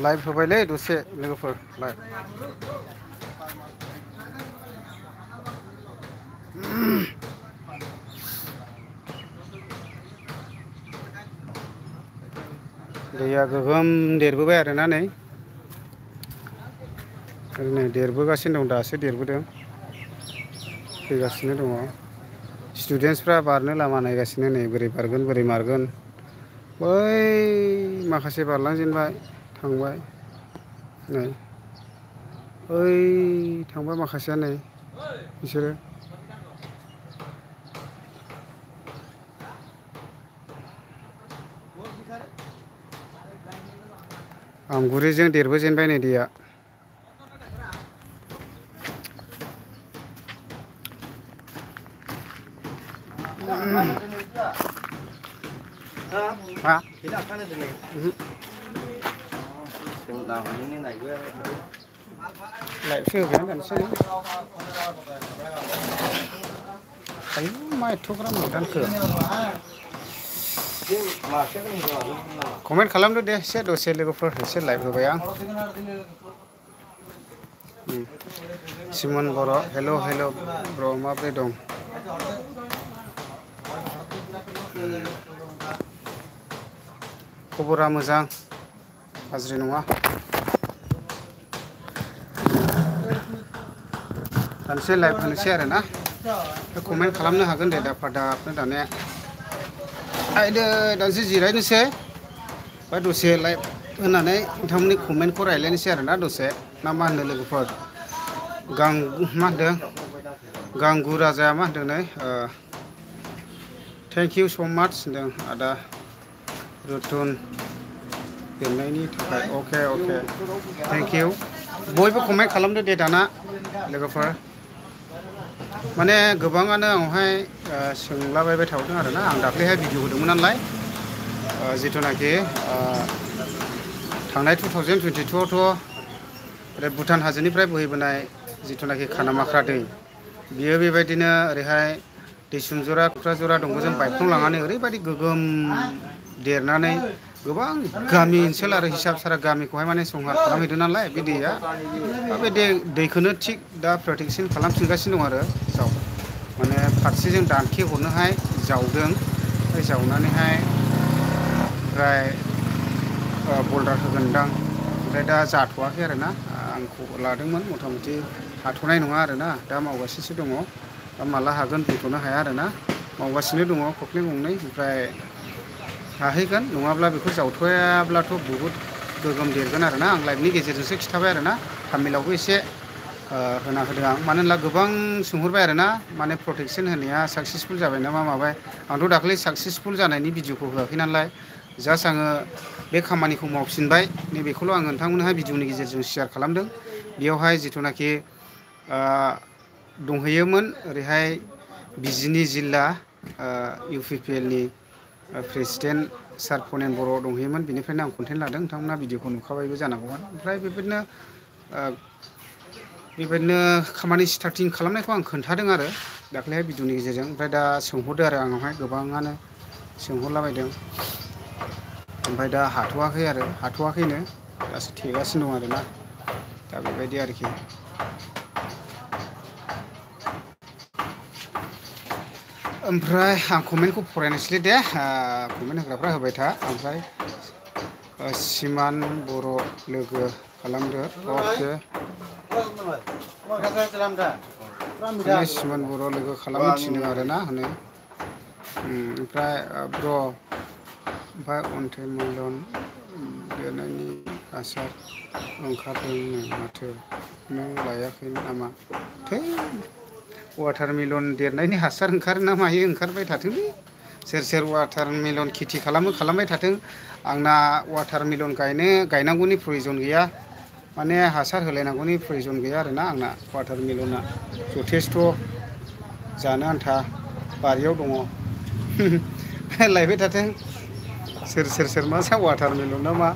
Live होबायलै दसे लोगोफोर live दैया गोगोम देरबोबाय आरोना नै देरबोगासिनो दं दासो देरबोदों फैगासिनो दङ स्टुडेन्टसफ्रा बारनो लामा नायगासिनो नै बोरै बारगोन बोरै मारगोन बै माखासे बारलांजेनबाय थांबाय नै ओइ थांबाय माखासेया नै बिसोरो आमगुरिजों देरबोजेनबाय नै दैया मा लाइभसो होबाय दानसै आयु मा एथ'ग्राम दानखो कमेन्ट खालामदो दे एसे दसे लोगोफोर एसे लाइभ होबाय आं सिमन बर' हेल' हेल' ब्र' माब्रै दं खबरा मोजां गाज्रि नङा दानसे लाइभ होनोसै आरो ना कमेन्ट खालामनो हागोन दे दाफादाफनो दाने आयदो दानसे जिरायनोसै बा दसे लाइभ होनानै नोंथांमोननि कमेन्टखौ रायज्लायनोसै आरो ना दसे ना मा होनो लोगोफोर मा होनदों गांगु राजाया मा होनदों नै थेंक इउ स' माच होनदों आदा रुथुन देरनायनि थाखाय अके अके थेंक इउ बयबो कमेन्ट खालामदो दे दाना लोगोफोर माने गोबाङानो आंनावहाय सोंलाबायबाय थादों आरोना आं दाख्लैहाय भिडिअ होदोंमोन नालाय जिथुनाखि थांनाय 2022आवथ' ओरै भुटान हाजोनिफ्राय बोहैबोनाय जिथुनाखि खानामाख्रा दै बियो बेबायदिनो ओरैहाय दैसुंजरा क'क्राझारा दंग'जों बायफ्लंलांनानै ओरैबायदि गोगोम देरनानै गोबां गामि ओनसोल आरो हिसाब सारा गामिखौहाय माने संहार खालामहैदों नालाय बे दैया बे दैखौनो थिग दा प्रटेकसन खालामफिनगासिनो दं आरो माने फारसेजों दानखे हरनोहाय जावदों ओमफ्राय जावनानैहाय ओमफ्राय बल्डार होगोनदां ओमफ्राय दा जाथ'वाखै आरोना आं खबर लादोंमोन मथा मथि हाथ'नाय नङा आरोना दा मावगासिनो दङ दा माला हागोन बुंथ'नो हाया आरोना मावगासिनो दङ खख्लें गंनै ओमफ्राय हाहैगोन नङाब्ला बेखौ जावथ'याब्लाथ' बहुद गोगोम देरगोन आरोना आं लाइभनि गेजेरजोंसो खिन्थाबाय आरोना तामिलावबो एसे होना होदों आं मानो होनब्ला गोबां सोंहरबाय आरोना माने प्रटेकसन होनाया साक्सेसफुल जाबाय नामा माबाय आंथ' दाख्लै साक्सेसफुल जानायनि भिडिअखौ होआखै नालाय जास्ट आङो बे खामानिखौ मावफिनबाय नैबेखौल' आं नोंथांमोनहाय भिडिअनि गेजेरजों शेयार खालामदों बेयावहाय जिथुनाखि दंहैयोमोन ओरैहाय बिजिनि जिल्ला UPPLनि प्रेसिडेन्ट सार फनेन बर' दंहैयोमोन बेनिफ्रायनो आं कन्टेक्ट लादों नोंथांमोना भिडिअखौ नुखाबायबो जानांगौमोन ओमफ्राय बेबायदिनो खामानि स्टार्टिं खालामनायखौ आं खोन्थादों आरो दाख्लैहाय भिडिअनि गेजेरजों ओमफ्राय दा सोंहरदो आरो आंनावहाय गोबाङानो सोंहरलाबायदों ओमफ्राय दा हाथ'वाखैनो दासो थेगासिनो दं आरोना दा बेबायदि आरोखि ओमफ्राय आं कमेन्टखौ फरायनोसैलै दे कमेन्ट होग्राफ्रा होबाय था ओमफ्राय सिमान बर' लोगो खालामदो अके सिमान बर' लोगो खालामनो थिनदों आरोना होनो ओमफ्राय ब्र' ओमफ्राय अन्थाइ मिलन देरनायनि हासार ओंखारदोंनो माथो नों लायाखै नामा थै वाटारमेलन देरनायनि हासार ओंखारो ना मायो ओंखारबाय थाथोंलै सोर सोर वाटारमेलन खेथि खालामबाय थाथों आंना वाटारमेलन गायनांगौनि प्रयजन गैया माने हासार होलायनांगौनि प्रयजन गैया आरोना आंना वाटारमेलना जथेस्थ' जानो आन्था बारियाव दङ लायबाय थाथों सोर मा सा वाटारमेलन ना मा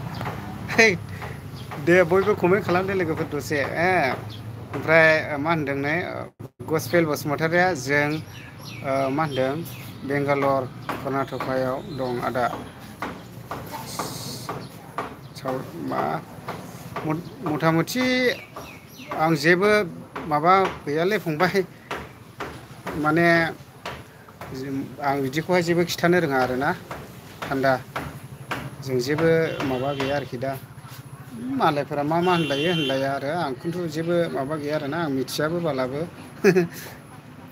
दे बयबो कमेन्ट खालामदो लोगोफोर दसे ओमफ्राय मा होनदों नै गसपेल बसुमतारिया जों मा होनदों बेंगालर कर्नाटकायाव दं आदा मा मथा मथि आं जेबो माबा गैयालै फंबाय माने आं बिदिखौहाय जेबो खिथानो रोङा आरोना थान्दा जों जेबो माबा गैया आरोखि दा मालायफोरा मा होनलायो होनलाया आरो आं खिन्थु जेबो माबा गैया आरोना आं मिथियाबो बालाबो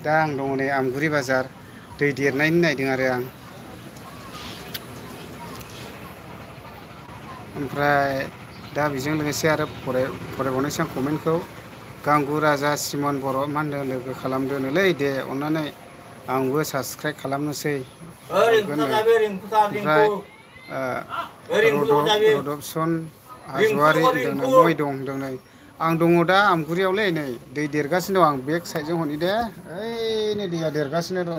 दा आं दङ नै आमगुरि बाजार दै देरनायनि नायदों आरो आं ओमफ्राय दा बेजों लोगोसे आरो फरायबावनोसै आं कमेन्टखौ गांगु राजा सिमन बर' मा होनदों लोगो खालामदोनोलै दे अननानै आंबो साबसक्राइब खालामनोसै ओमफ्राय रडपसन हाज'वारि मै दं होनदों नै आं दङ दा आमगुरियावलै नै दै देरगासिनो दं आं बेक साइडजों हरनि दे ओइ नै दैया देरगासिनो दङ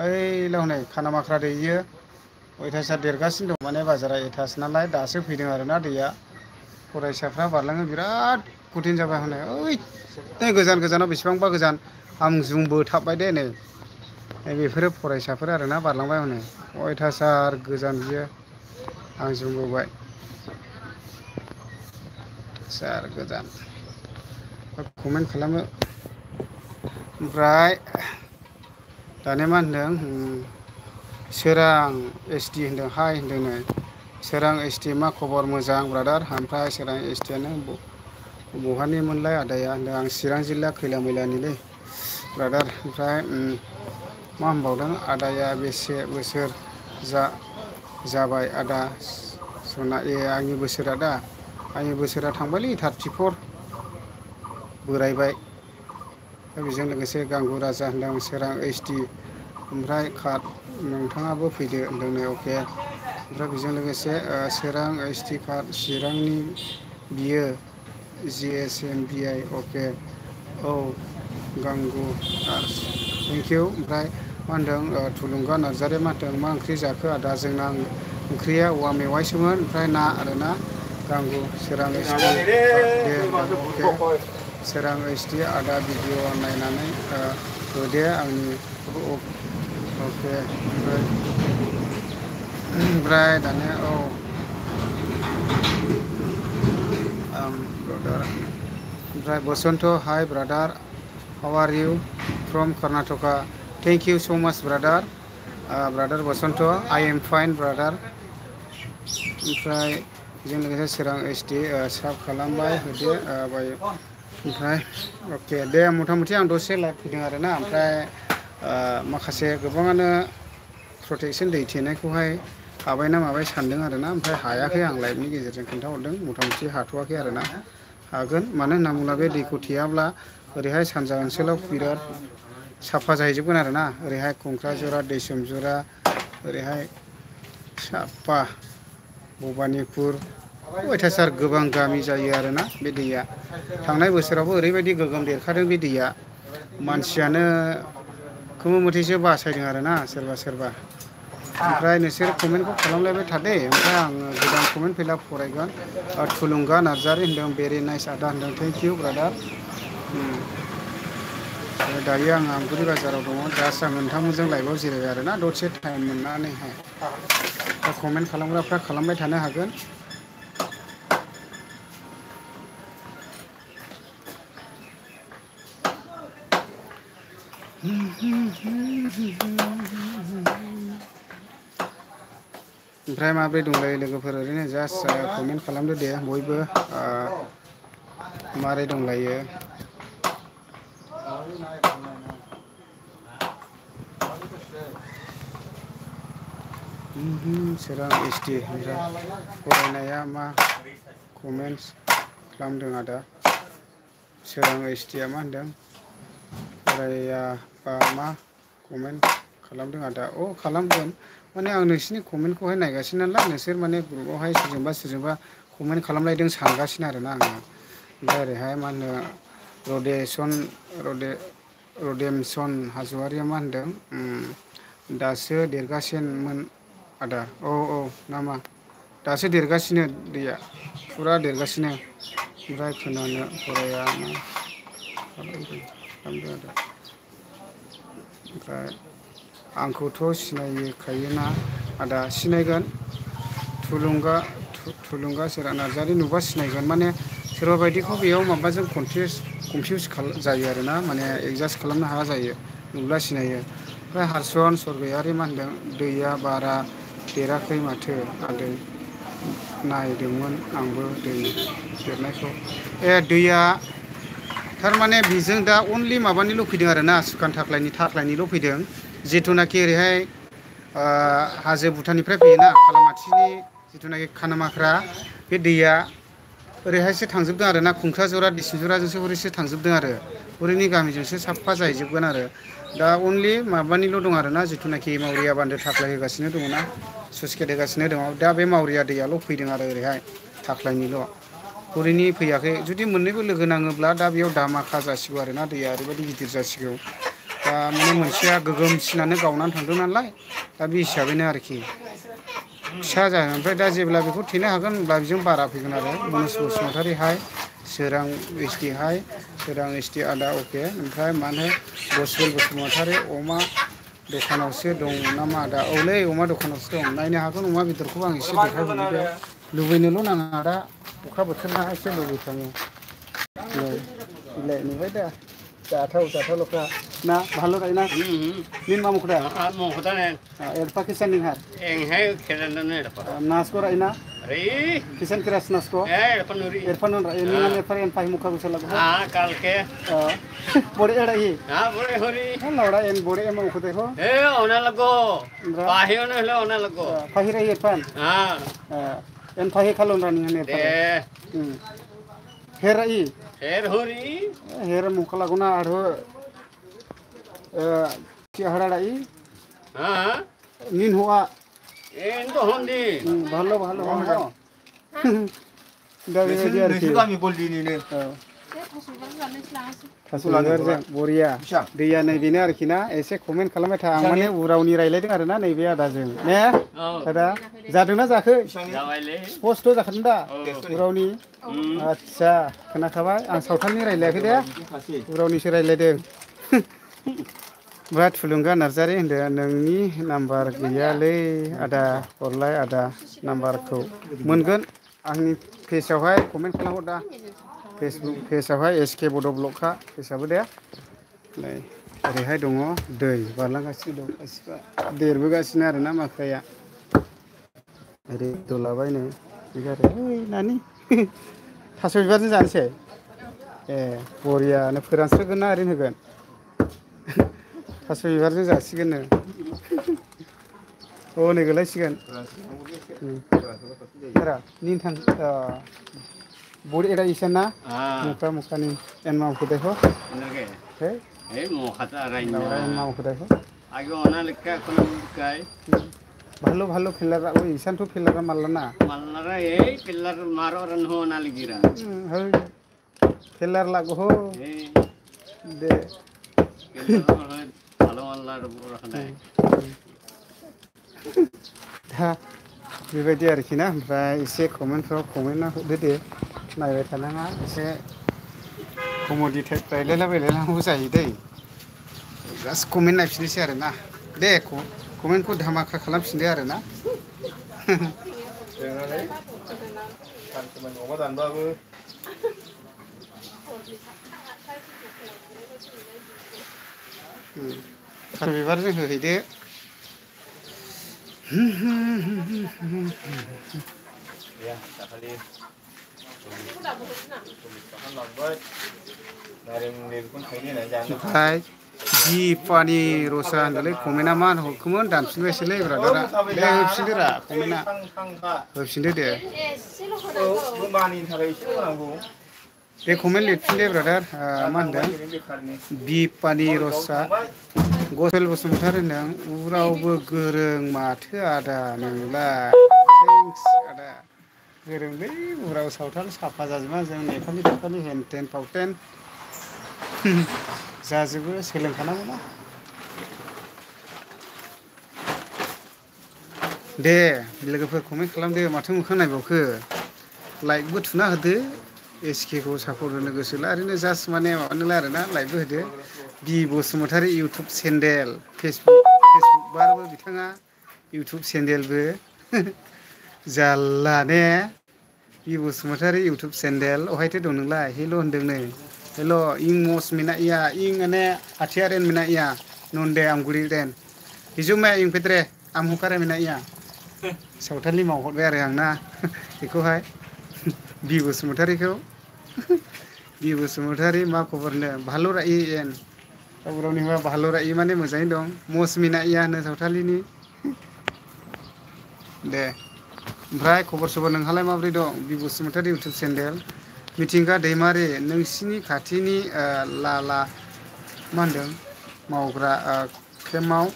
ओइलाव नै खानामाख्रा दै इयो अयथासार देरगासिनो दं माने बाजारा एटास नालाय दासो फैदों आरोना दैया फरायसाफ्रा बारलांनो बिराद कठिन जाबाय हनै ओइ गोजान गोजानाव बेसेबांबा गोजान आं जुमबो थाबबाय दे नै बेफोरो फरायसाफोर आरोना बारलांबाय हनै अयथासार गोजान बियो आं जुमबोबाय सार गोजान कमेन्ट खालामो ओमफ्राय दानिया मा होनदों सोरां एस टि होनदों हाय होनदों नै सोरां एस टि मा खबर मोजां ब्रादार ओमफ्राय सोरां एस टि आनो बहानिमोनलाय आदाया होनदों आं चिरां जिल्ला खैला मैलानिलै ब्रादार ओमफ्राय मा होनबावदों आदाया बेसे बोसोर जाबाय आदा सना ए आंनि बोसोरा दा आंनि बोसोरा थांबायलै 34 बोरायबाय दा बेजों लोगोसे गांगु राजा होनदों सोरां ओइस डि ओमफ्राय कार्ड नोंथाङाबो फैदो होनदों नै अके ओमफ्राय बेजों लोगोसे सोरां ओइस डि कार्ड चिरांनि बियो जि एस एम बि आइ अके औ गांगु थेंकिउ ओमफ्राय मा होनदों थुलुंगा नार्जारिया मा होनदों मा ओंख्रि जाखो आदा जोंना ओंख्रिया औवा मेवाइसोमोन ओमफ्राय ना आरोना गांगु सोरां ओइस डि दे अके सोरां ओइस डि आदा भिडिअ नायनानै होदे आंनि अके ओमफ्राय दानिया औ ब्रादार ओमफ्राय Basant hi brother how are you from Karnataka thank you so' much brother brother Basant I am fine brother ओमफ्राय बेजों लोगोसे सोरां ओइस डि साब खालामबाय होदो ओमफ्राय अके दे मथा मथि आं दसे लाइभ फैदों आरोना ओमफ्राय माखासे गोबाङानो प्रटेकसन दै थेनायखौहाय हाबाय ना माबाय सानदों आरोना ओमफ्राय हायाखै आं लाइभनि गेजेरजों खोन्थाहरदों मथा मथि हाथ'वाखै आरोना हागोन मानो होनना बुङोब्ला बे दैखौ थेयाब्ला ओरैहाय सानजा ओनसोलाव बिराद साफा जाहैजोबगोन आरोना ओरैहाय क'क्राझारा दैसोमजोरा ओरैहाय साफा भबानिपुर अयथासार गोबां गामि जायो आरोना बे दैया थांनाय बोसोरावबो ओरैबायदि गोगोम देरखादों बे दैया मानसियानो खोमो मथेसो बासायदों आरोना सोरबा सोरबा ओमफ्राय नोंसोर कमेन्टखौ खालामलायबाय थादे ओमफ्राय आङो गोदान कमेन्ट फैला फरायगोन थुलुंगा नार्जारि होनदों भेरि नाइस आदा होनदों थेंक इउ ब्रादार दायो आं आमगुरि बाजाराव दङ जास्ट आं नोंथांमोनजों लाइभआव जिरायबाय आरोना दसे टाइम मोननानैहाय दा कमेन्ट खालामग्राफ्रा खालामबाय थानो हागोन ओमफ्राय माब्रै दंलायो लोगोफोर ओरैनो जास्ट कमेन्ट खालामदो दे बयबो मारै दंलायो सोरां एस डि फरायनाया मा कमेन्टस खालामदों आदा सोरां एस डि आ मा होनदों फरायाबा मा कमेन्ट खालामदों आदा अ खालामगोन माने आं नोंसिनि कमेन्टखौहाय नायगासिनो नालाय नोंसोर माने ग्रुपआवहाय सोरजोंबा कमेन्ट खालामलायदों सानगासिनो आरोना आङो ओमफ्राय ओरैहाय मा होनो रडेमसन हाज'वारिया मा होनदों दासो देरगासिनोमोन आदा औ नामा दासो देरगासिनो दैया फुरा देरगासिनो ओमफ्राय खोनानो फराया मा खालामदों आदा ओमफ्राय आंखौथ' सिनायखायोना आदा सिनायगोन थुलुंगा सोरा नार्जारि नुबा सिनायगोन माने सोरबा बायदिखौ बेयाव माबाजों कनफिउस जायो आरोना माने एडजास्ट खालामनो हाया जायो नुब्ला सिनायो ओमफ्राय हारसन सरगयारि मा होनदों दैया बारा देराखै माथो आदै नायदोंमोन आंबो दै देरनायखौ दैया थारमाने बेजों दा अनलि माबानिल' फैदों आरोना सुखान थाख्लायनिल' फैदों जिथुनाखि ओरैहाय हाजो भुटाननिफ्राय फैयोना खालामाथिनि जिथुनाखि खानामाख्रा बे दैया ओरैहायसो थांजोबदों आरो ना खुंख्राजरा दिसिजराजोंसो हरैसो थांजोबदों आरो हरैनि गामिजोंसो साफा जाहैजोबगोन आरो दा अनलि माबानिल' दं आरो ना जिथुनाखि मावरिया बान्दो थाख्लाय होगासिनो दङ ना सुइस गेट होगासिनो दङ दा बे मावरिया दैयाल' फैदों आरो ओरैहाय थाख्लायनिल' हरैनि फैयाखै जुदि मोननैबो लोगो नाङोब्ला दा बेयाव दामाखा जासिगौ आरो ना दैया ओरैबायदि गिदिर जासिगौ दा माने मोनसेया गोगोमसिनानो गावनानै थांदों नालाय दा बे हिसाबैनो आरोखि फिसा जागोन ओमफ्राय दा जेब्ला बेखौ थेनो हागोन होनब्ला बेजों बारा फैगोन आरो मनज बसुमतारी हाय सोरां एसटि हाय सोरां एसटि आदा अके ओमफ्राय मा होनो गसबेल बसुमतारी अमा दखानावसो दं नामा आदा औलै अमा दखानावसो दं नायनो हागोन अमा बेदरखौबो आं एसे देखायहरनो दे लुबैनोल' नाङा दा अखा बोथोरना एसे लुबैफ्राङो बिलाइ नुबाय दा जाथावल'खा ना ভালো তাই না নিন মামুখটা মামুখটা এরপা কিসান নিহার এংহাই খেলানো এরপা নাচ করাই না আরে কিসান ক্রাস নাচ কো এরপা নন রাই নিন এরপা এন পাই মুখা গুছলা হ্যাঁ কালকে বড়ে এড়াই হ্যাঁ বড়ে হরি লড়া এন বড়ে এম উখ দেখো এ ওনা লাগো পাহি ওনা হলো ওনা লাগো পাহি রাই এরপান হ্যাঁ এন পাহি খালন রানি এন এরপা হেরাই হের হরি হের মুখ লাগোনা আর क्या हराड़ाई हाँ नीन हुआ इन तो होंदी भालो भालो भालो दाबी यार की कमी बोल दी नी ने थासुलांगर जों बरिया दैया नै बेनो आरोखि ना एसे कमेन्ट खालामबाय था आं माने उरावनि रायलायदों आरो ना नैबे आदाजों ने आदा जादोंना जाखै जाबायलै स्पष्ट जाखादों दा उरावनि आच्छा खोनाखाबाय आं सावथालनि रायलायाखै दे उरावनिसो रायलायदों बा थुलुंगा नार्जारि होनदों नोंनि नाम्बार गैयालै आदा हरलाय आदा नाम्बारखौ मोनगोन आंनि पेजआवहाय कमेन्ट खालामहर दा फेसबुक पेजआवहाय एसके बड' ब्लगखा पेजआबो दे नै ओरैहाय दङ दै बारलांगासिनो दं गासिबो देरबोगासिनो आरोना माख्राया ओरै दलाबाय नै बिगारो ओइ नानि थास' बिबारजों जानोसै ए बरियानो फोरानस्रोगोन ना ओरैनो होगोन थास' बिबारजों जासिगोन नो औ नै गोलैसिगोन निन थां बड़ी एड़ा इसे ना मुखा मुखानी एन माम को देखो हे हे मुखाता राइना एन माम को देखो आगे ओना लेका कोन बुकाय ভালো ভালো খেলার ওই ইসান তো খেলার মারলা এই খেলার মারো রান হো না লিগিরা হই খেলার লাগো হো দে ভালো মারলার রাখনাय दा बेबायदि आरोखि ना ओमफ्राय एसे कमेन्टफ्राव कमेन्ट होदो दे नायबाय थानाङा एसे कमेडि टाइप रायलायलाबायलायनांगौ जायो दै जास्ट कमेन्ट नायफिननोसै आरो ना दे कमेन्टखौ धामाका खालामफिनदो आरो ना अमा दानबाबो थास' बिबारजों होहैदो ओमफ्राय जि पानि रसा होनदोंलै कमेन्टआ मा हरखोमोन दानफिनबायसोलै ब्रादारा दे होफिनदो रा कमेन्टआ होफिनदो दे दे कमेन्ट लिरफिन दे ब्रादार मा होनदों बि पानि रसा गसेल बसुमतारी होनदों उरावबो गोरों माथो आदा नोंलाय थेंक्स आदा गोरोंलै उराव सावथाल साफा जाजोबा जों नेपालि थाखालि हेन टेन फावटेन जाजोबो सोलोंखानांगौना दे लोगोफोर कमेन्ट खालामदो माथो मोखां नायबावखो लाइकबो थुना होदो एसके खौ सापर्ट होनो गोसोला ओरैनो जास्ट माने माबानोलाय आरोना लाइकबो होदो बि बसुमतारी इउटुब चेनेल फेसबुकबारबो बिथाङा इउटुब चेनेलबो जारला ने बि बसुमतारी इउटुब चेनेल अहायथो दं नोंलाय हेल' होनदोंनो हेल' इं मस मिना इया इं अने हथियारेन मिना इया नंदे आमगुरि रेन हिजुमे इं पेद्रे आमहुकारे मिना इया सावथालनि मावहरबाय आरो आं ना बेखौहाय बि बसुमतारीखौ बि बसुमतारी मा खबरनो भालु राय एन गावरावनिबा भालु राय माने मोजाङै दं मसमिना इया होनो सावथालिनि दे ओमफ्राय खबर सबर नोंहालाय माबोरै दं बि बसुमतारी इउटुब चेनेल मिथिंगा दैमारि नोंसिनि खाथिनि लाला मा होनदों मावग्रा केम्पआव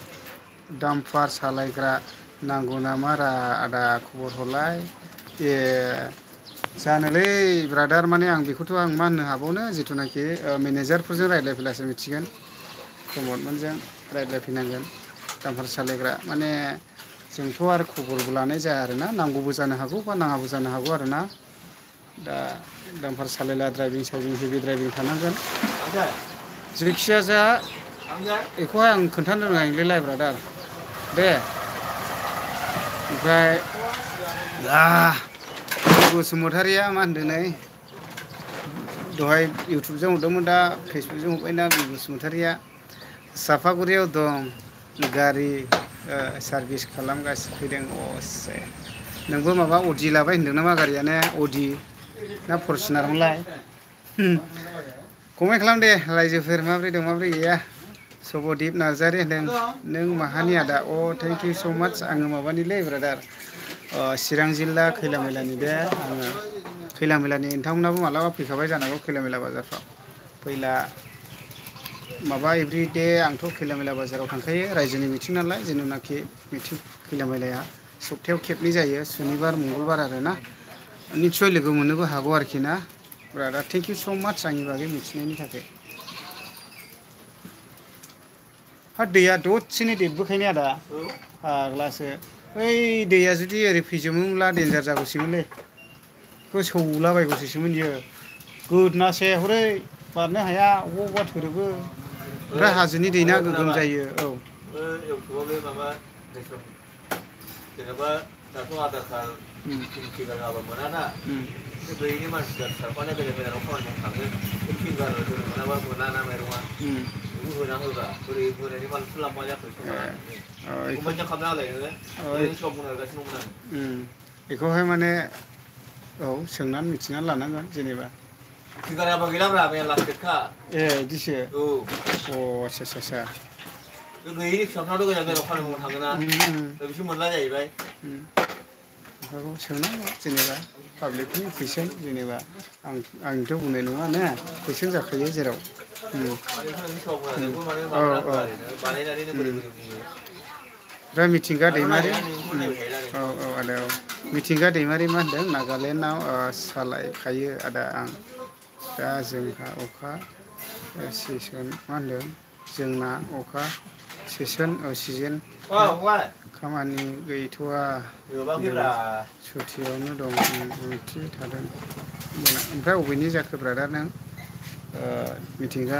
डाम्पार सालायग्रा नांगौ नामा रा आदा खबर हरलाय ए जानोलै ब्रादार माने आं बेखौथ' आं मा होननो हाबावनो जिथुनाखि मेनेजारफोरजों रायज्लायफैलासो मिथिगोन प्रमदमोनजों रायज्लायफैनांगोन डाम्पार सालायग्रा माने जोंथ' आरो खबरबो लानाय जाया आरोना नांगौबो जानो हागौ बा नाङाबो जानो हागौ आरोना दा डाम्पार सालायला ड्राइभिं साइभिं हेभि ड्राइभिं थानांगोन जेखिया जा बेखौहाय आं खोन्थानो रोङालै ब्रादार दे ओमफ्राय बसुमतारीया मा होनदों नै दहाय इउटुबजों हरदोंमोन दा फेसबुकजों हरबायना बि बसुमतारीया सापागुरियाव दं गारि सार्भिस खालामगासिनो फैदों असे नोंबो माबा अडि लाबाय होनदों नामा गारियानो अडि ना फरसुनारमोनलाय कमेन्ट खालाम दे रायजोफोर माबोरै दं माबोरै गैया सबदिप नार्जारि होनदों नों माहानि आदा अ थेंक इउ स' माच आङो माबानिलै ब्रादार चिरां जिल्ला खैला मैलानि दे आङो खैला मैलानि नोंथांमोनहाबो मालाबा फैखाबाय जानांगौ खैला मैला बाजारफ्राव फैला माबा एभ्रिडे आंथ' खैला मैला बाजाराव थांखायो रायजोनि मिथिं नालाय जेनुनाखि मिथिं खैला मैलाया सप्तायाव खेबनै जायो सुनिबार मंगलबार आरोना निस्सय लोगो मोननोबो हागौ आरोखि ना ब्रादार थेंक इउ स' माच आंनि बागै मिथिनायनि थाखाय हा दैया दसेनो देरबोखायनो आदा फाग्लासो ओइ दैया जुदि ओरै फैजोबोमोनब्ला देन्जार जागौसैमोनलै बेखौ सौलाबायगौसैमोन बियो गोदोनासे हरै बारनो हाया अबा अबा थोरोबो ओमफ्राय हाजोनि दैना गोगोम जायो औ इउटुबाव बे माबा जेनेबा दाथ' आधार कार्ड फिंगार होआबा मोनाना बैनि मानसिया फिसाफ्रानो बेलेग बेलेगाव खामानि मावनो थाङो फिंगार होनो मोनाबा मोनाना माइरङा बेखौ होना होबा बोरै बोरायनि मानसिफोर लांबा जाखो कमेन्टजों खालामना होलाय नोङो सब बुंहरगासिनो दंमोन आं बेखौहाय माने औ सोंनानै मिथिनानै लानांगोन जेनेबा फिंगार होआबा गैलाब्रा मेरला स्टेटखा ए बिदिसो औ अ आच्छा आच्छा बे गैयिनि फिसाफ्राथ' गोजान गोजानाव खामानि मावनो थाङोना दा बिसोर मोनला जाहैबाय बेफोरखौ सोंनांगौ जेनेबा पाब्लिकनि कुइसन जेनेबा आंथ' बुंनाय नङा ना कुइसन जाखायो जेराव औ औ ओमफ्राय मिथिंगा दैमारि औ औ आदा औ मिथिंगा दैमारि मा होनदों नागालेण्डआव सालायखायो आदा आं दा जोंहा अखा सिजोन मा होनदों जोंना अखा सिजोन खामानि गैथ'वा सुटियावनो दं ओंथि थादों ओमफ्राय बबेनि जाखो ब्रादार नों मिथिंगा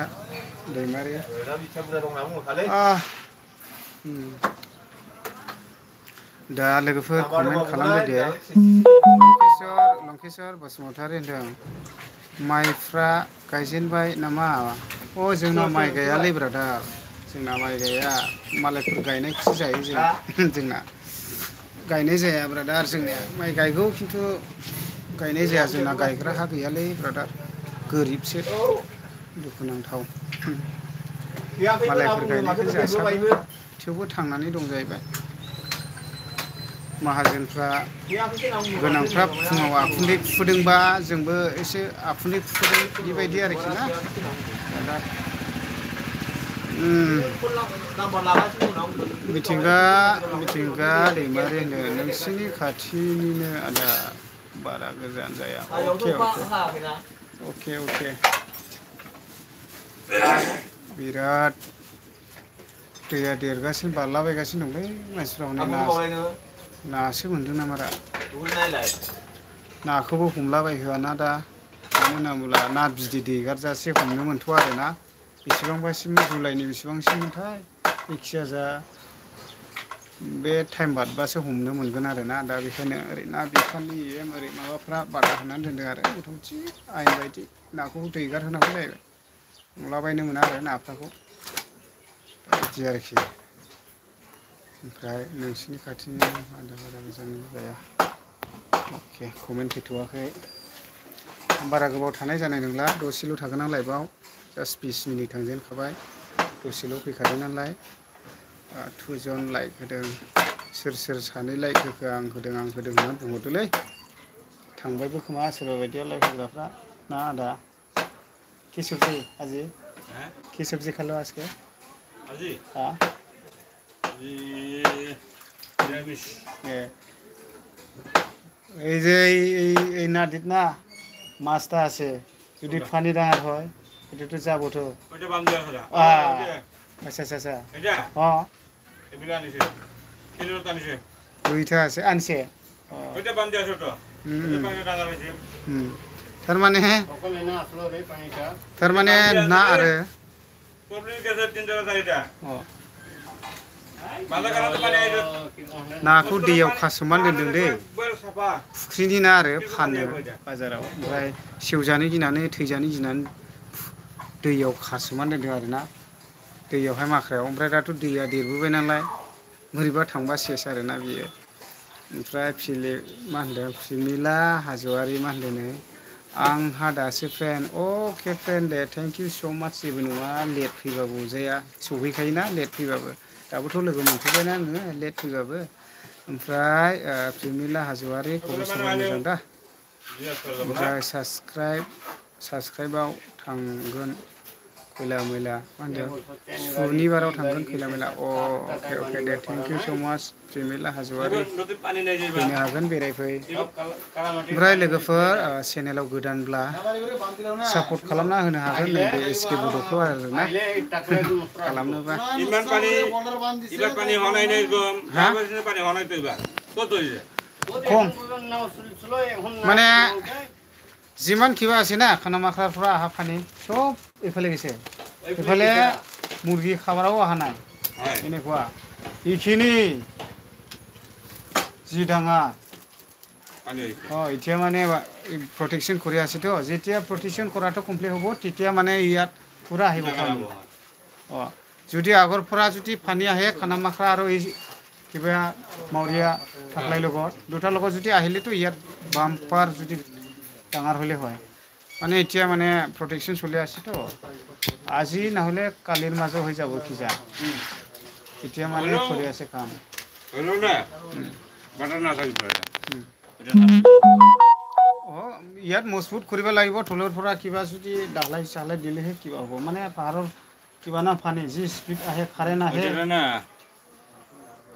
दैमारि दा लोगोफोर कमेन्ट खालामदो दे लंकेश्वर बसुमतारी होनदों माइफ्रा गायजेनबाय नामा अ जोंनाव माइ गायालै ब्रादार जोंना माइ गाया मालायफोर गायनायखौसो जायो जोंना गायनाय जाया ब्रादार जोंनिया माइ गायगौ खिन्थु गायनाय जाया जोंना गायग्रा हा गैयालै ब्रादार गोरिबसो दुखुनांथाव मालायफोर गायनायखौ जासाबो थेवबो थांनानै दं जाहैबाय माहाजोनफ्रा गोनांफ्रा फुङाव आखुन्दै खुफुदोंबा जोंबो एसे आखुन्दै खुफुदों बेबायदि आरोखि ना दा मिथिंगा दैमारि होनो नोंसिनि खाथिनिनो आदा बारा गोजान जाया अके बिराद दैया देरगासिनो बारलाबायगासिनो दंलै मानसिफ्रा हनै नासो मोनदों नामा दा नाखौबो हमलाबायहोआ ना दा मानो होनना बुङोब्ला ना बिदै दैगारजासे हमनो मोनथ'आ आरोना बेसेबांबासिम जुलाइनि बेसेबांसिमथाय जायखिया जा बे टाइम बारबासो हमनो मोनगोन आरो ना दा बेखायनो ओरै ना बिफाननि ओरै माबाफ्रा बादा होनानै दोनदों आरो मथामथि आयेन बायदि नाखौ दैगार होनांगौ जाहैबाय हमलाबायनो मोना आरो नाफोरखौ बिदि आरोखि ओमफ्राय नोंसिनि खाथिनि आदा बारा गोजाननि जाया अके कमेन्ट फैथ'वाखै बारा गोबाव थानाय जानाय नंला दसेल' थागोन आं लाइभआव जास्ट 20 मिनिट थांजेनखाबाय दसेल' फैखादों नालाय 2 जन लाइक होदों सोर सोर सानै लाइक होखो आं होदों होननानै बुंहरदोलै थांबायबो खोमा सोरबा बायदिया लाइक होग्राफ्रा ना आदा किसुबजी আজি কি সবজি খালো আজকে আজি হ্যাঁ নিরামিষ এই যে এই নাদিত না মাছটা আছে যদি পানি ডাঙৰ হয় এটাতো যাবতো ওটা বাম দিয়া খরা আচ্ছা আচ্ছা আচ্ছা এটা এবিলা আনিছে কিলোটা আনিছে দুইটা আছে আনছে ওটা বাম দিয়া ছোট ওটা পানি ডাঙৰ হৈছে थारमाने ना आरो नाखौ दैयाव खासोमनानै दोनदों दै फुख्रिनि ना आरो फानो बाजाराव ओमफ्राय सेवजानो गिनानै थैजानो गिनानै दैयाव खासोमनानै दोनदों आरो ना दैयावहाय माख्रायाव ओमफ्राय दाथ' दैया देरबोबाय नालाय बोरैबा थांबा सेस आरो ना बियो ओमफ्राय मा होनदों प्रिमिला हाज'वारि मा होनदों आंहा दासो friend okay friend Day thank you so' माच जेबो नङा लेट फैबाबो अजाया सौहैखायोना लेट फैबाबो दाबोथ' लोगो मोनफैबायना नोङो लेट फैबाबो ओमफ्राय प्रिमिला हाज'वारि खबर सबर मोजां दा ओमफ्राय साबस्क्राइबाव थांगोन खैला मैला मा होनदों सुनिबाराव थांगोन खैला मैला अके अके दे थेंक इउ स' माच प्रिमिला हाज'वारि फैनो हागोन बेरायफै ओमफ्राय लोगोफोर चेनेलाव गोदानब्ला सापर्ट खालामना होनो हागोन नैबे एसके बड'खौ आरो ना खालामनोबा खम মানে যিমান কিবা আছে না খানা মাখৰাৰ পৰা অহা পানী চব এইফালে গৈছে এইফালে মুৰ্গী খাবৰাও অহা নাই এনেকুৱা এইখিনি যি ডাঙৰ এতিয়া মানে প্ৰটেকশ্যন কৰি আছেতো যেতিয়া প্ৰটেকশ্যন কৰাটো কমপ্লিট হ'ব তেতিয়া মানে ইয়াত পুৰা আহিব পানী যদি আগৰ পৰা যদি পানী আহে খানা মাখৰা আৰু এই কিবা মাউৰিয়া থাকলাই লগত দুটাৰ লগত যদি আহিলেতো ইয়াত বাম্পাৰ যদি ডাঙৰ হ'লে হয় মানে এতিয়া মানে প্ৰটেকশ্যন চলি আছেতো আজি নহ'লে কালিৰ মাজত হৈ যাব কি যা এতিয়া মানে কৰি আছে কাম ইয়াত মজবুত কৰিব লাগিব তলৰ পৰা কিবা যদি ডালাই চালাই দিলেহে কিবা হ'ব মানে পাহাৰৰ কিবা না পানী যি স্পীড আহে কাৰেণ্ট আহে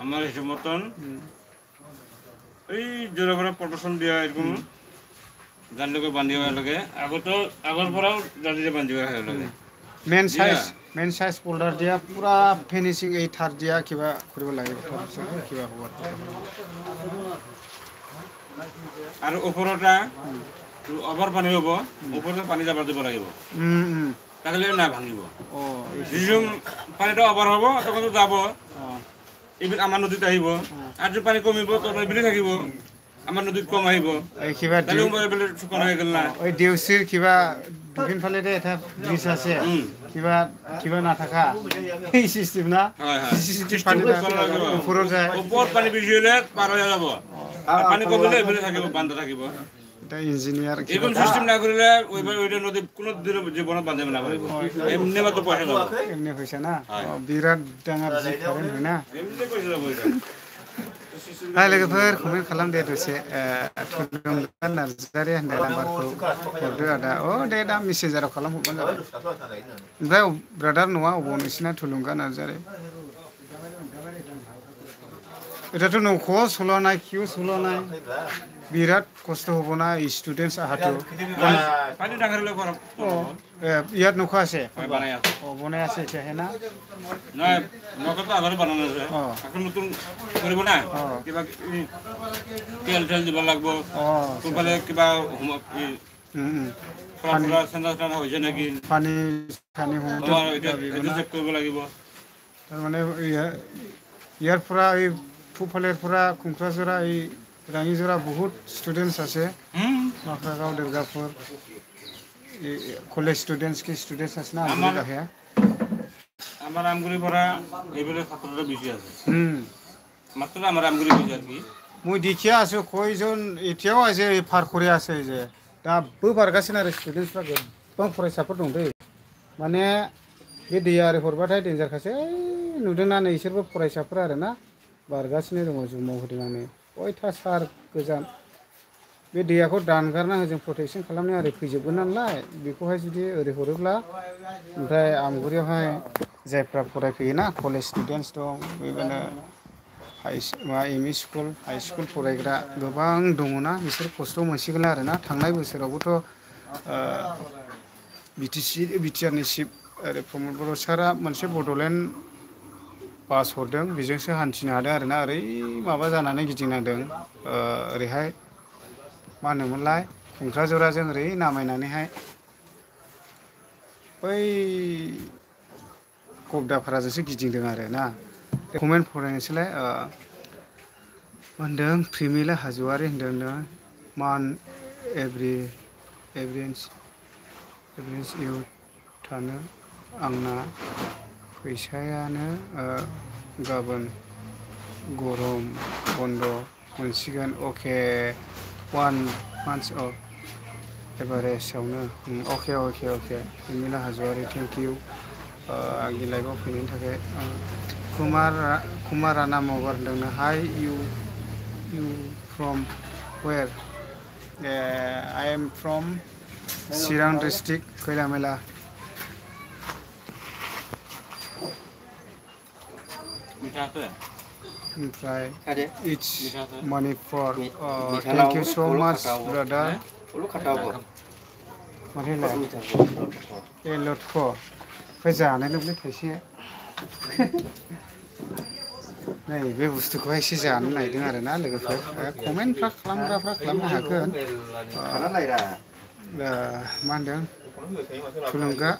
আমাৰ হিমতন এই জোৰা পৰা প্ৰটেকশ্যন দিয়া এরকম জানলৈকে বান্ধিব লাগে আগৰ পৰাও জানিলে বান্ধিব লাগে মেইন সাইজ পোল্ডাৰ দিয়া পুৰা ফিনিচিং এই থাৰ দিয়া কিবা কৰিব লাগিব তাৰপিছত কিবা হ'ব আৰু ওপৰটা অভাৰ পানী হ'ব ওপৰতে পানী যাব দিব লাগিব তাহলে না ভাঙিব যিজুম পানীটো অভাৰ হ'ব তখন যাব এইবিল আমাৰ নদীত আহিব আৰু যদি পানী কমিব তো এইবিল থাকিব আমাৰ নদীত কম আহিব এই কিবা শুকান হৈ গ'ল না ওই দেউচিৰ কিবা দুদিন ফালে এটা ব্ৰিজ আছে কিবা কিবা নাথাকা এই সিস্টেম না পানী ওপৰত যায় ওপৰত পানী বেছি হ'লে পাৰ হৈ যাব পানী কমিলে এইবিল থাকিব বান্ধ থাকিব এটা ইঞ্জিনিয়াৰ এইখন সিস্টেম না কৰিলে ওইটা নদী কোনো জীৱনত বান্ধিব নাপাৰিব এমনি মাত্ৰ পইচা যাব এমনি পইচা না বিৰাট ডাঙৰ যি কাৰেণ্ট হয় না এমনি পইচা যাব हाय लोगोफोर कमेन्ट खालामदे दसे थुलुंगा नार्जारि होननाय नाम्बारखौ हरदो आदा दे दा मेसेन्जाराव खालामहरबानो जाबाय ओमफ्राय ब्रादार न'आ अबाव नोंसिना थुलुंगा नार्जारि एटाथ' न'खौ सलानाय किउ सलानाय बिराट खस्थ' হ'ব ना स्टुडेन्टस आहाथ' পানী ডাঙৰলৈ কৰা ইয়াত নখা আছে বনাই আছে এতিয়া হে না নাই নখটো আগৰে বনানো আছে এখন নতুন কৰিব না কিবা তেল দিব লাগিব কোনফালে কিবা পানী তাৰমানে ইয়াৰ পৰা এই ফুফালেৰ পৰা কোকৰাঝাৰ এই ৰাঙিজৰা বহুত ষ্টুডেন্টস আছে মাখৰাগাঁও দুৰ্গাপুৰ কলেজ ষ্টুডেন্টস কি ষ্টুডেন্টস আছে না আমার আমগুড়ি পড়া এইবেলে ছাত্ররা বেশি আছে মাত্র আমার আমগুড়ি বেশি আর কি মই দেখিয়া আছো কয়জন এতিয়াও আছে পাर করে আছে যে दाबो बारगासिनो आरो स्टुडेन्टसफ्रा गोबां फरायसाफोर दं दै माने बे दैया आरो हरबाथाय डेन्जारखासै नुदोंना नै इसोरबो फरायसाफोर आरो ना बारगासिनो दङ जुमाव होदिंनानै अयथासार गोजान बे दैयाखौ दानगारना होजों प्रटेक्सन खालामनो ओरै फैजोबगोन नालाय बेखौहाय जुदि ओरै हरोब्ला ओमफ्राय आमगुरियावहाय जायफ्रा फरायफैयोना कलेज स्टुडेन्टस दं बेबायदिनो एमइ स्कुल हाई स्कुल फरायग्रा गोबां दङना बिसोर खस्थ' मोनसिगोन आरोना थांनाय बोसोरावबोथ' बिटिआरनि चिफ आरो प्रमद बर' सारा मोनसे बड'लेण्ड बास हरदों बेजोंसो हान्थिनो हादों आरोना ओरै माबा जानानै गिदिंनांदों ओरैहाय मा होनोमोनलाय कोकराझारजों ओरै नामायनानैहाय बै गबदाफाराजोंसो गिदिंदों आरोना कमेन्ट फरायनोसैलाय होनदों प्रिमिला हाज'वारि होनदों मान एभरेन्स इउ थानो आंना फैसायानो गाबोन गरम बन्द मोनसिगोन अके 1 month of एभारेस्टआवनो अके प्रिमिला हाज'वारि थेंक इउ आंनि लाइफआव फैनायनि थाखाय कुमाराना मगर होनदोंनो hi you from where I am from Chirang district खैलामैला ओमफ्राय इट्स मानि फर थेंक इउ सो माच ब्रादार माथो ए लटख' ओमफ्राय जानाय लोंनाय खायसे नै बे बुस्थुखौहाय एसे जानो नायदों आरोना लोगोफोर कमेन्टफ्रा खालामग्राफ्रा खालामनो हागोन मा होनदों थुलुंगा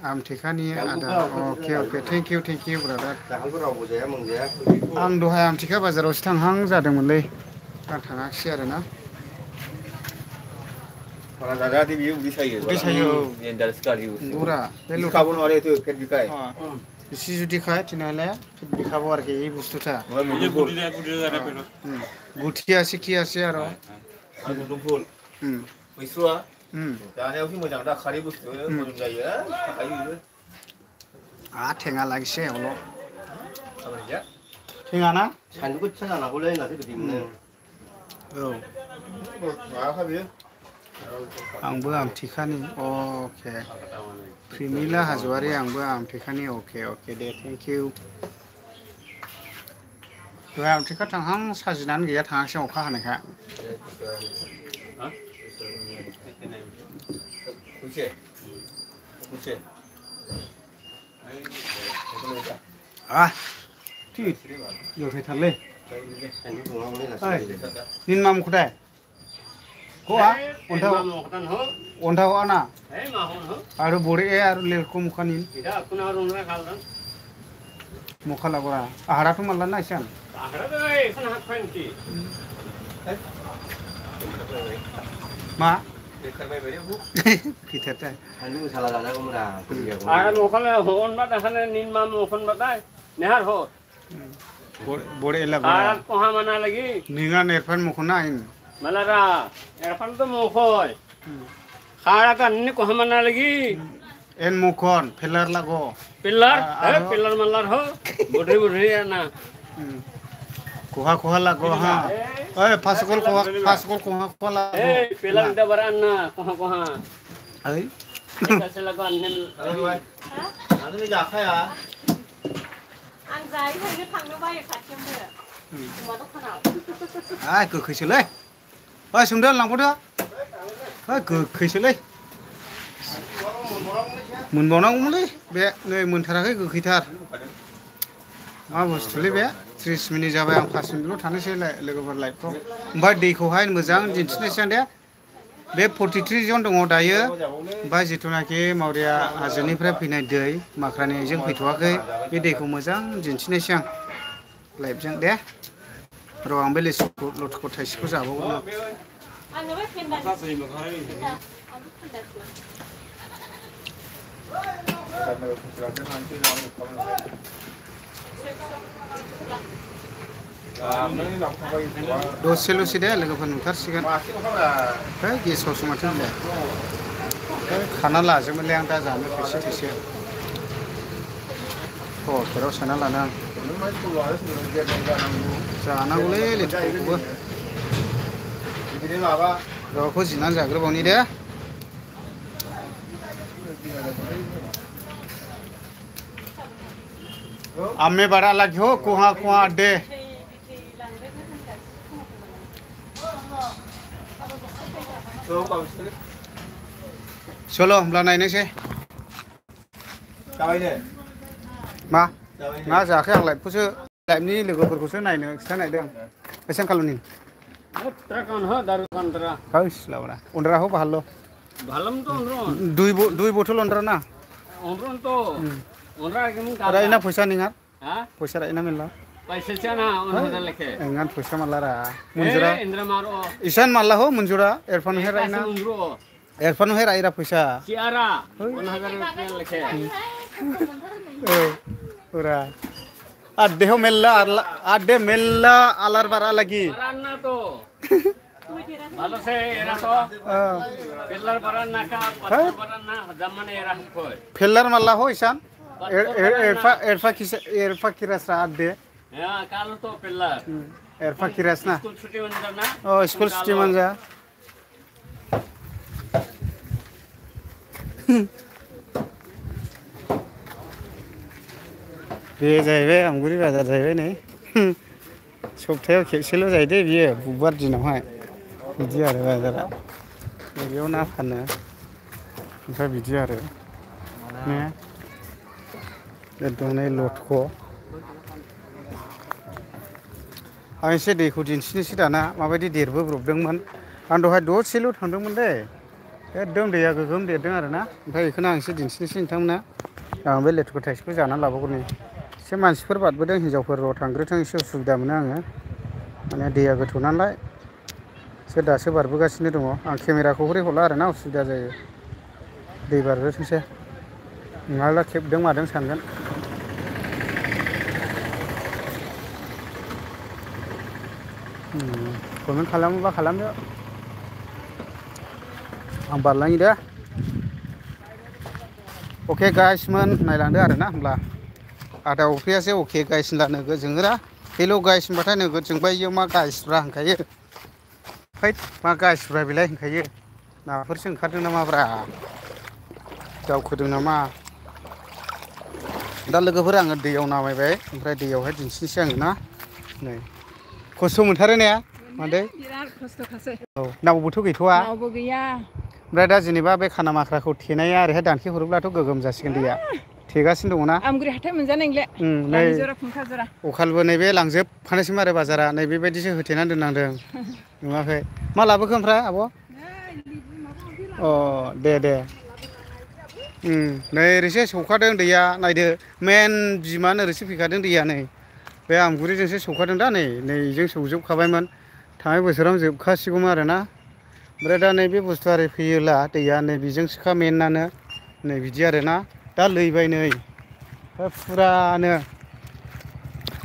आमथेखानि आदार अके थेंक इउ ब्रादार आं दहाय आमथेखा बाजारावसो थांहां जादोंमोनलै दा थाङाखिसै आरोना इसी जुदी खाए तिनाले दिखाबो आरो के बुस्थुटा गुटिया सिखियासे आरो फुल मैसुआ जानायावसो मोजां दा खारै बुस्थु मोजां जायो थाखायो थेङा लागिसे अल' थेङा ना सानदुंखौ थिना लानांगौलै होननासो बिदि मोनो औ माबाखा बेयो आंबो आमथेखानि अके प्रिमिला हाज'वारि आंबो आमथेखानि अके दे थेंक इउ दहाय आमथेखा थांहां साजिनानै गैया थाङाखिसै अखा हानायखा जथायथारलै निन मामुखौथाय Kok ontau ana aru bore aru lelko mukanin mukala gora ahara tu malan na isan ma kita teh anu salah dana kumra akan mukala hon bat asane nin mam mukon batai nehar ho bore ela gora arat koha mana lagi ningan erfan mukona in Malara, erfan tu mukhoy. Khara kan ni ko hamana lagi. En mukhon, pillar lago. Pillar? Pillar malar ho. Budri na. Koha lago ha. Pasukol koha lago. Pillar da baran na koha. Ai. Kasi lago annen. Anu ni jak ya. Ang jai thai thang no bai khat kem de. Ma to khanao. Ai khoi oi sumdal लांफादो गोखैसोलै मोनबावनांगौमोनलै बे नै मोनथाराखै गोखैथार मा बुस्थुलै बे 30 minute जाबाय आं 5 मिनिटल' थानोसै लोगोफोर लाइभखौ ओमफ्राय दैखौहाय मोजां दिन्थिनोसै आं दे बे 43 जन दङ दायो ओमफ्राय जिथुनाखि मावरिया हाजोनिफ्राय फैनाय दै माख्रानिजों फैथ'वाखै बे दैखौ मोजां दिन्थिनोसै आं लाइभजों दे र' आं बे लिसुखौ लथखौ थाइसेखौ जाबावगोन दसेल'सै दे लोगोफोर नुथारसिगोन है गेसावसो माथो होनलाय खाना लाजोबोनलै आं दा जानो थाइसे थाइसे पकेटाव सोना लानो आं जानांगौलै लिथुखौबो र'खौ जिनानै जाग्रोबावनि दे आम्मे बड़ा लग हो कुहा कुहा अड्डे चलो होमब्ला नायनोसै मा मा जायाखै आं लाइभखौसो लाइभनि लोगोफोरखौसो नायनो खिथानायदों बेसेबां खालुनि हाइस लावरा उन्ड्रा हो बाहाल दुई बोतल उन्ड्रा ना रायना पैसा निङा पैसा रायना मेनला engan पैसा malara munjura isan malah ho munjura erfan he raina erfan he raira पैसा ciara 1000 rupiah lekhe pura adde ho mella alar bara lagi baranna to bhalo se era to pillar baranna ka pathar baranna zamane era hoy pillar malah ho isan erfa kirasra adde ya kalau to pillar erfa kirasna school cuti manjana oh school cuti manja बे जाहैबाय आमगुरि बाजार जाहैबाय नै सप्तायाव खेबसेल' जायो दे बियो बुधबार दिनावहाय बिदि आरो बाजारा बेयाव ना फानो ओमफ्राय बिदि आरो ने दंनाय लथख' आं एसे दैखौ दिन्थिनोसै दाना माबायदि देरबोब्रबदोंमोन आं दहाय दसेल' थांदोंमोन दे एकदम दैया गोगोम देरदों आरो ना ओमफ्राय बेखौनो आं एसे दिन्थिनोसै नोंथांमोना आं बे लेथुखु थाइसेखौ जानानै लाबावगोन नै एसे मानसिफोर बारबोदों हिनजावफोर र' थांग्रोथों एसे उसुबिदा मोनो आङो माने दैया गोथौ नालाय सोर दासो बारबोगासिनो दङ आं केमेराखौ हरै हरला आरो ना उसुबिदा जायो दै बारबोथोंसै नङाब्ला खेबदों मादों सानगोन कमेन्ट खालामोबा खालामदो आं बारलाङि दे अके गाइसमोन नायलांदो आरो ना होमब्ला आदा अफ्रियासो अके गाइस होनला नोगोद जोङोरा हेल' गाइस होनबाथाय नोगोद जोंबाय इयो मा गाइसफ्रा होनखायो फैद मा गाइसफ्रा बेलाय होनखायो नाफोरसो ओंखारदों नामाब्रा दावखोदों नामा दा लोगोफोर आङो दैयाव नामायबाय ओमफ्राय दैयावहाय दिन्थिनोसै आङो ना नै खस्थ' मोनथारो ने मादै बिराद खस्थ'खासै औ नावबोथ' गैथ'वा नावबो गैया ओमफ्राय दा जेनेबा बे खाना माख्राखौ थेनाया ओरैहाय दानखे हरोब्लाथ' गोगोम जासिगोन दैया थेगासिनो दङ ना आमगुरि हाथाय मोनजानाय नंले नै जरा खुंखा जरा अखालबो नैबे लांजोबखानोसै आरो बाजारा नैबेबायदिसो होथेनानै दोननांदों नुवाखै मा लाबोखो ओमफ्राय आब' अ दे नै ओरैसो सौखादों दैया नायदो मेन बिमानो ओरैसो फैखादों दैया नै बे आमगुरिजोंसो सौखादों दा नैजों सौजोबखाबायमोन थांनाय बोसोरावनो जोबखासिगौमोन आरोना ओमफ्राय दा नैबे बुस्थुआ ओरै फैयोला दैया नै बेजोंसोखा मेनानो नै बिदि आरोना दा लैबाय नै फुरानो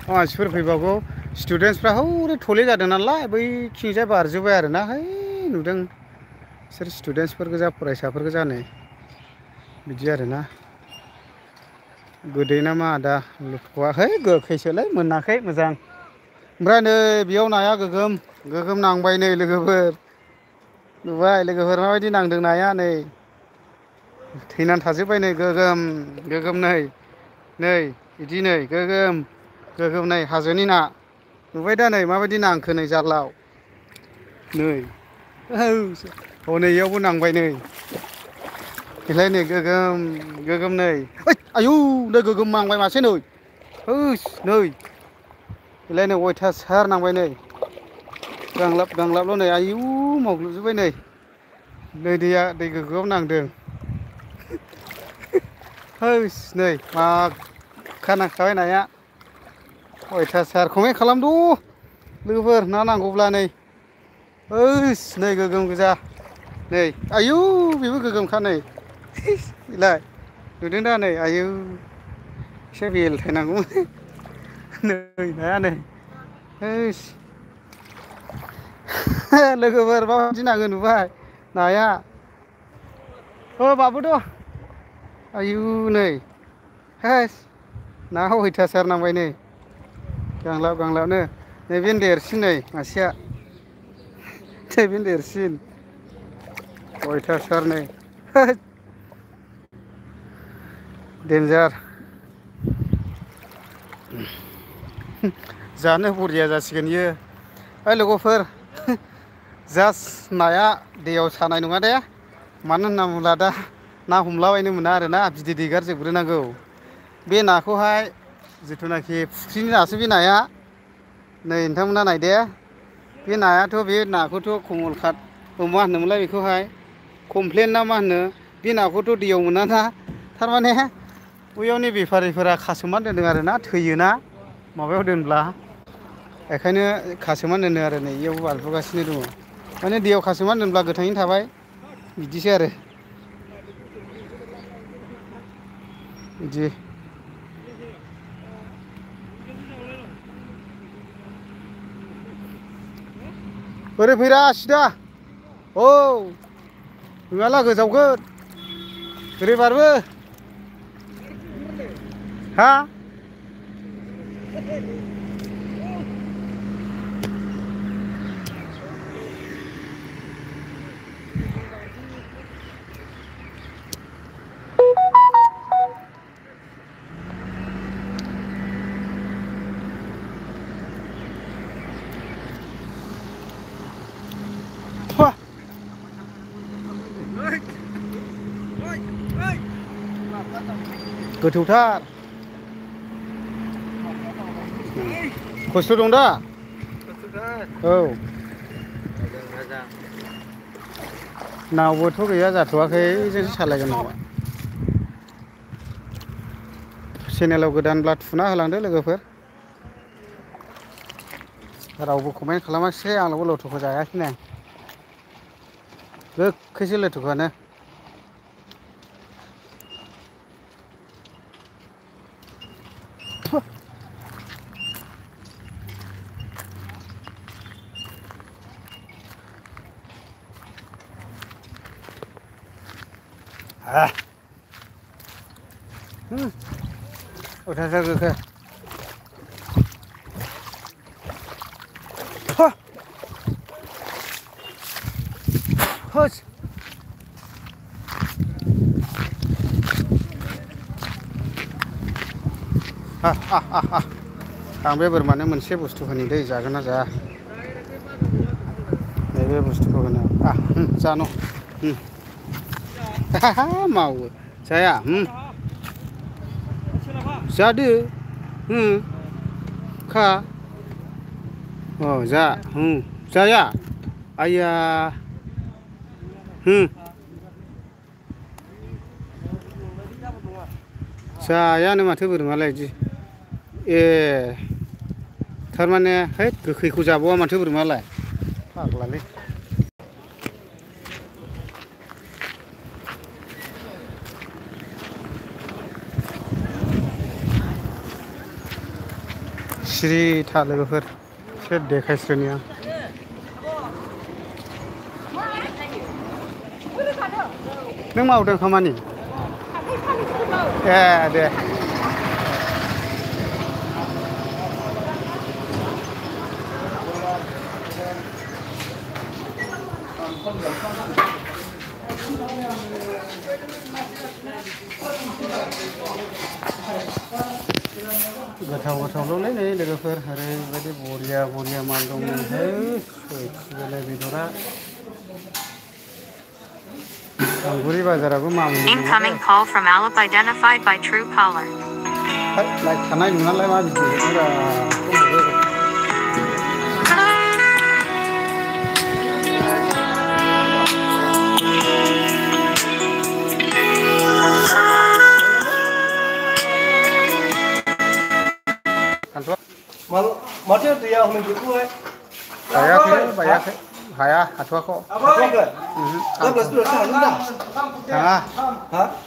मानसिफोर फैबावगौ स्टुडेन्टसफ्रा हौरै थले जादों नालाय बैखिंजाय बारजोब्बाय आरोना है नुदों बिसोर स्टुडेन्टसफोर गोजा फरायसाफोर गोजा नै बिदि आरोना गोदै ना मा आदा लुथख'वाखै गोखैसोलै मोनाखै मोजां ओमफ्राय नै बेयाव नाया गोगोम नांबाय नै लोगोफोर नुबाय लोगोफोर माबायदि नांदों नाया नै थैनानै थाजोब्बाय नै गोगोम नै बिदि नै गोगोम नै हाजोनि ना नुबाय दा नै माबायदि नांखो नै जारलाव नै हनै इयावबो नांबाय नै बेलाय नै गोगोम नै आयौ नै गोगोम नांबाय मासे नै नै बेलाय नै अयथासार नांबाय नै गांलाबल' नै आयौ मावग्लुबजोब्बाय नै नै दैया दै गोग्गोआव नांदों हैस नै मा खानांखाबाय नाया अयथासार कमेन्ट खालामद' लोगोफोर ना नांगौब्ला नै हैस नै गोगोम गोजा नै आयौ बेबो गोगोमखा नै बेलाय नुदों दा नै आयौ एसे बेलथायनांगौमोन नै नाया नै हैस लोगोफोर माबायदि नाङो नुबाय नाया ओ बाबुद' आयु नै हैस ना अयथासार नांबाय नै गांलाब गांलाबनो नैबेनो देरसिन नै मासेया नैबेनो देरसिन अयथासार नै देन्जार जानो बरिया जासिगोन इयो ओइ लोगोफोर जास्ट नाया दैयाव सानाय नङा दे मानो होनना बुङोब्ला दा ना हमलाबायनो मोना आरोना बिदै दैगारजोबग्रोनांगौ बे नाखौहाय जिथुनाखि फुख्रिनि नासो बे नाया नै नोंथांमोना नायदे बे नायाथ' बे नाखौथ' कमलकाट मा होनोमोनलाय बेखौहाय कमप्लेन ना मा होनो बे नाखौथ' दैयाव मोनाना थारमाने बैयावनि बेफारिफोरा खासोमनानै दोनदों आरोना थैयोना माबायाव दोनब्ला बेखायनो खासोमनानै दोनो आरो नै इयावबो बारबोगासिनो दङ माने दैयाव खासोमनानै दोनब्ला गोथाङैनो थाबाय बिदिसो आरो बिदि बोरै फैरा सिदा औ नोंहालाय गोजावगोन बोरै बारबो हा गोथौथार खस्थ' दं दा औ नावबोथ' गैया जाथ'वाखै जोंसो सालायगोन नावा चेनेलाव गोदानब्ला थुना होलांदो लोगोफोर रावबो कमेन्ट खालामाखिसै आंनावबो लथ'खौ जायाखैनो गोख्रैसो लथ'खआनो अयथासार गोखो होस आं बे बोरमानो मोनसे बुस्थु होनि दै जागोन ना जाया नैबे बुस्थुखौ होनो जानो मावो जाया जादो खा अ जा जाया आया जायानो माथो बोरमालाय बिदि ए थारमाने है गोखैखौ जाबावा माथो बोरमालाय फाग्लालै सिरि था लोगोफोर एसे देखायस्रोनि आं नों मावदों खामानि ए दे गोथाव गोथावलै नै लोगोफोर ओरैबायदि बरिया बरिया माल दं सयथिबोलाय बेदरा आंगुरि बाजाराबो मामुलि Incoming call from Aleppo identified by Truecaller. Light थानाय नङालाय मा बिदि माथो दैया हनै बेखौहाय बायाखै हाया हाथ'वाखै थाङा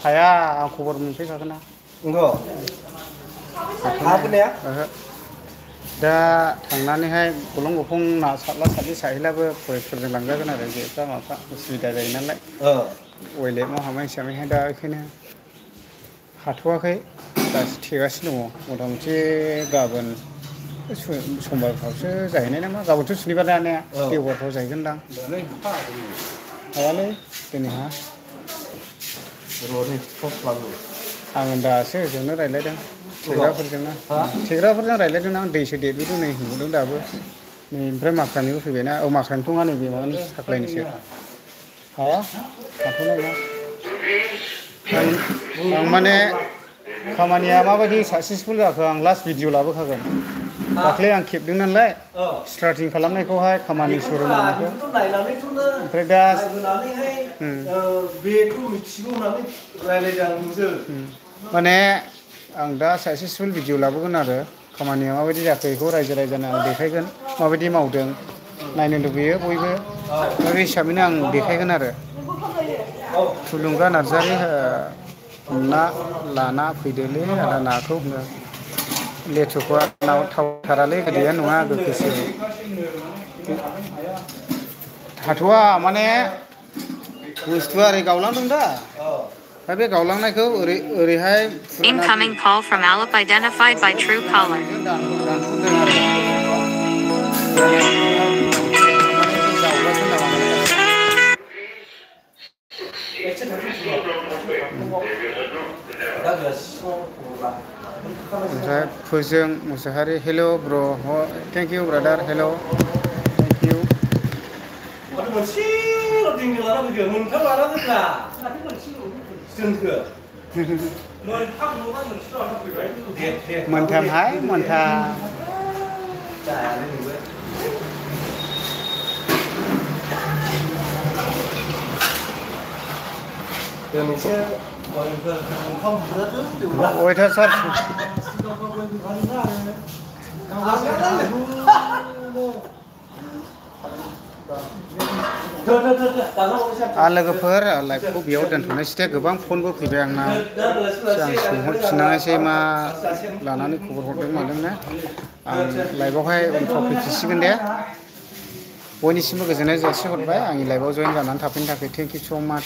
हाया आं खबर मोनफैखागोन ना दा थांनानैहाय गलं गफं ना सारला सारलि साहैलाबो फरेस्टफोरजों लांजागोन आरो जेफ्रा माबा उसुबिदा जायो नालाय वाइल्डलाइफआव हाबनाय हिसाबैहाय दा बेखायनो हाथ'वाखै दासो थेगासिनो दङ मथा मथि गाबोन समबारफ्रावसो जाहैनाय नामा गाबोनथ' सुनिबार जानाया देवबारफ्राव जाहैगोनदां हायालै दिनैहा आं दासो ओजोंनो रायज्लायदों थेग्राफोरजों रायज्लायदों आं दैसो देरबोदों नै नुदों दाबो नै ओमफ्राय माख्रानिबो फैबायना माख्रानिथ' नङा नैबे माबानि साख्लायनिसो हाया हाथ'नाय नङा आं माने खामानिया माबायदि साक्सेसफुल जाखो आं लास्ट भिडिअ लाबोखागोन दाख्लै आं खेबदों नालाय स्टार्टिं खालामनायखौहाय खामानि सुरु मावनायखौ ओमफ्राय दा माने आं दा साक्सेसफुल भिडिअ लाबोगोन आरो खामानिया माबायदि जाखो बेखौ रायजो राजानो आं देखायगोन माबायदि मावदों नायनो लुबैयो बयबो बे हिसाबैनो आं देखायगोन आरो थुलुंगा नार्जारि हमना लाना फैदोलै आदा नाखौ होनो लेथुख'आ नाव थावथारालै गोदैया नङा गोखैसो हाथ'वा माने बुस्थुआ ओरै गावलांदों दा दा बे गावलांनायखौ ओरैहाय Incoming call from Aleph identified by true caller. ओमफ्राय फोजों Mushahary hello' bro' thank you brother hello' thank you मोनथामहाय मोनथाम अयथासार लोगोफोर लाइभखौ बेयाव दोनथ'नोसै दे गोबां फनबो फैबाय आंना आं सोंहरफिननानैसै मा लानानै खबर हरदों मादोंना आं लाइभआवहाय उनफ्राव फैफिनसिगोन दे बयनिसिमबो गोजोननाय जासिहरबाय आंनि लाइभआव जइन जानानै थाफैनो थाखाय थेंक इउ स' माच